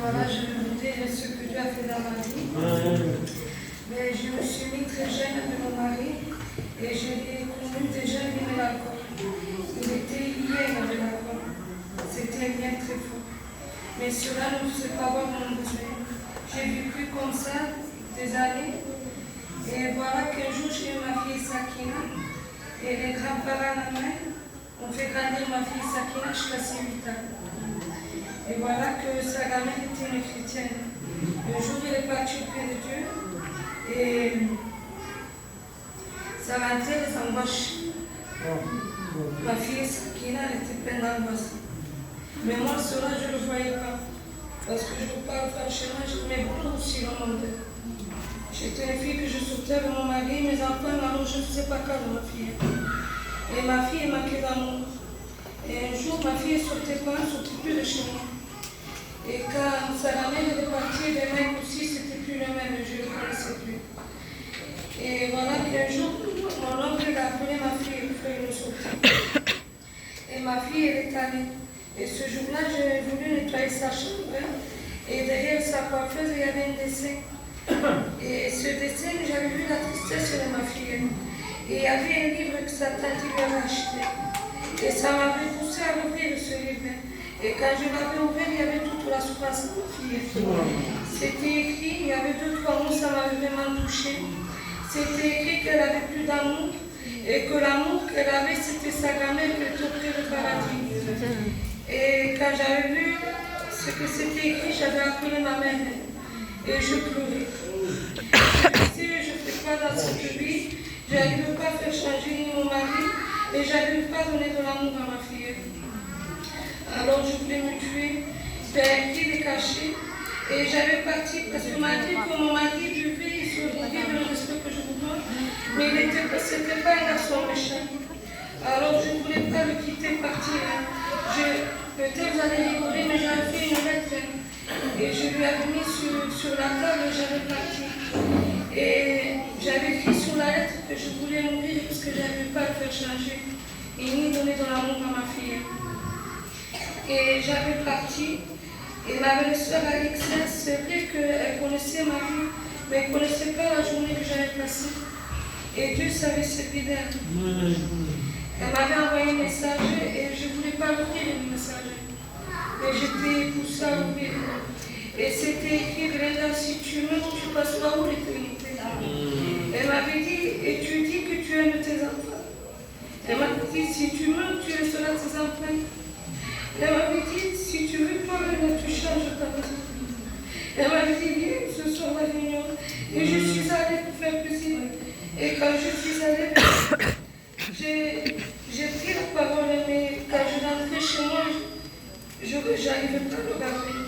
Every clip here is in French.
voilà, je vais vous dire ce que Dieu a fait dans ma vie. Mais je me suis mis très jeune avec mon mari et je l'ai connu déjà, il aimait l'alcool. Il était lié avec l'alcool. C'était un lien très fort. Mais cela ne me faisait pas voir mon besoin. J'ai vécu comme ça des années. Et voilà qu'un jour, j'ai eu ma fille Sakina et les grands-parents à la main ont fait grandir ma fille Sakina jusqu'à ses 8 ans. Et voilà que sa grand-mère était une chrétienne. Un jour, il est parti auprès de Dieu et ça rentrait les angoisses. Ma fille Sakina, elle était pleine d'angoisse. Mais moi, cela, je ne le voyais pas. Parce que je vous parle franchement, je mets beaucoup aussi dans mon monde. J'étais une fille que je sortais avec mon mari, mes enfants, alors je ne faisais pas cas de ma fille. Et ma fille manquait d'amour. Et un jour, ma fille ne sortait pas, elle ne sortait plus de chez moi. Et quand sa grand-mère est partie, les mecs aussi, c'était plus le même, je ne le connaissais plus. Et voilà qu'un jour, mon oncle a appelé ma fille pour faire une sortie. Et ma fille, elle est allée. Et ce jour-là, j'ai voulu nettoyer sa chambre. Et derrière sa coiffeuse, il y avait un dessin. Et ce dessin, j'avais vu la tristesse de ma fille. Et il y avait un livre que sa tante lui avait acheté. Et ça m'avait poussé à ouvrir ce livre. Et quand je l'avais ouvert, il y avait toute la souffrance de ma fille. C'était écrit, il y avait 2-3 mots, ça m'avait vraiment touché. C'était écrit qu'elle n'avait plus d'amour. Et que l'amour qu'elle avait, c'était sa grand-mère qui était auprès du paradis. Et quand j'avais vu ce que c'était écrit, j'avais appelé ma mère. Et je pleurais. Je disais, je ne fais pas dans cette vie, je n'arrive pas à faire changer ni mon mari, et je n'arrive pas à donner de l'amour à ma fille. Alors je voulais me tuer, j'ai qui les cacher, et j'avais parti parce qu'on m'a dit que mon mari buvait, il se vivait le respect que je vous donne, mais c'était pas un garçon méchant. Alors je ne voulais pas le quitter partir. Peut-être vous allez rigoler, mais j'avais fait une lettre. Et je lui avais mis sur la table, j'avais parti. Et j'avais écrit sur la lettre que je voulais mourir parce que je n'arrivais pas à le faire changer. Et ni donner de l'amour à ma fille. Et j'avais parti. Et ma belle-sœur Alexia, c'est vrai qu'elle connaissait ma vie, mais elle ne connaissait pas la journée que j'avais passée. Et Dieu savait servi d'elle. Elle m'avait envoyé un message et je ne voulais pas ouvrir le message. Mais j'étais poussée à ouvrir. Et c'était écrit, Brenda, si tu meurs, tu passeras où l'éternité? Elle m'avait dit, et tu dis que tu aimes tes enfants. Elle m'avait dit, si tu meurs, tu laisseras tes enfants. Elle m'avait dit, si tu veux toi, tu changes ta vie. Elle m'avait dit, viens ce soir à la réunion. Et je suis allée pour faire plaisir. Et quand je suis allée, j'ai pris la parole, mais quand je rentrais chez moi, je n'arrivais pas à le garder.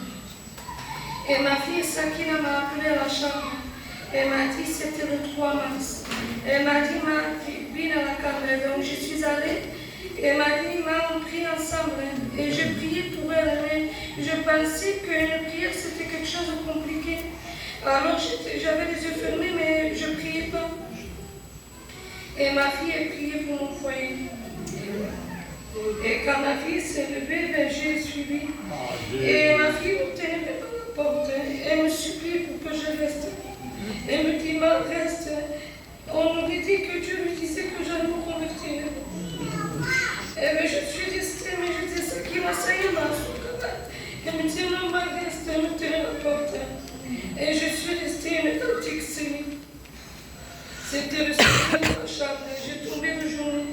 Et ma fille Sakina m'a appelée à la chambre. Elle m'a dit, c'était le 3 mars. Elle m'a dit, viens à la caméra. Donc je suis allée. Elle m'a dit, on prie ensemble. Et j'ai prié pour elle. Mais je pensais qu'une prière, c'était quelque chose de compliqué. Alors j'avais les yeux fermés, mais je ne priais pas. Et ma fille a prié pour mon foyer. Et quand ma fille s'est levée, j'ai suivi. Et ma fille me tenait par la porte. Elle me supplie pour que je reste. Elle me dit, reste. On m'avait dit que Dieu me disait que j'allais me convertir. Et bien, je suis restée, mais je disais, c'est qui m'a saillé dans son travail. Elle me dit, non, reste. Elle me tenait la porte. Et je suis restée une authentique série. C'était le secret de ma chambre. J'ai tombé le genou.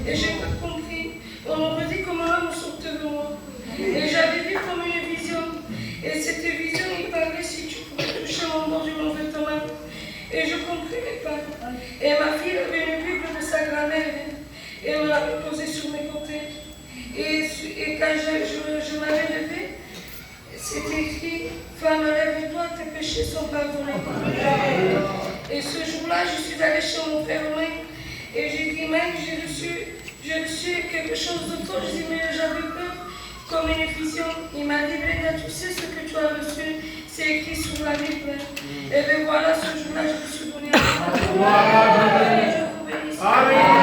Et je n'ai pas compris. On m'aurait dit comment on sortait de moi. Et j'avais vu comme une vision. Et cette vision, il parlait si tu pouvais toucher mon bord de mon vêtement. Et je ne comprenais pas. Et ma fille avait une Bible de sa grand-mère. Et on l'avait posée sur mes côtés. Et quand je m'avais levée, c'était écrit, femme, lève-toi, tes péchés sont pardonnés. Et ce jour-là, je suis allée chez mon frère Mike. Et j'ai dit, Mike, j'ai reçu quelque chose de toi. Je dis, mais j'avais peur, comme une vision. Il m'a dit, Brenda, tu sais ce que tu as reçu, c'est écrit sur la Bible. Et bien voilà, ce jour-là, je me suis donné à moi. Et je vous bénis.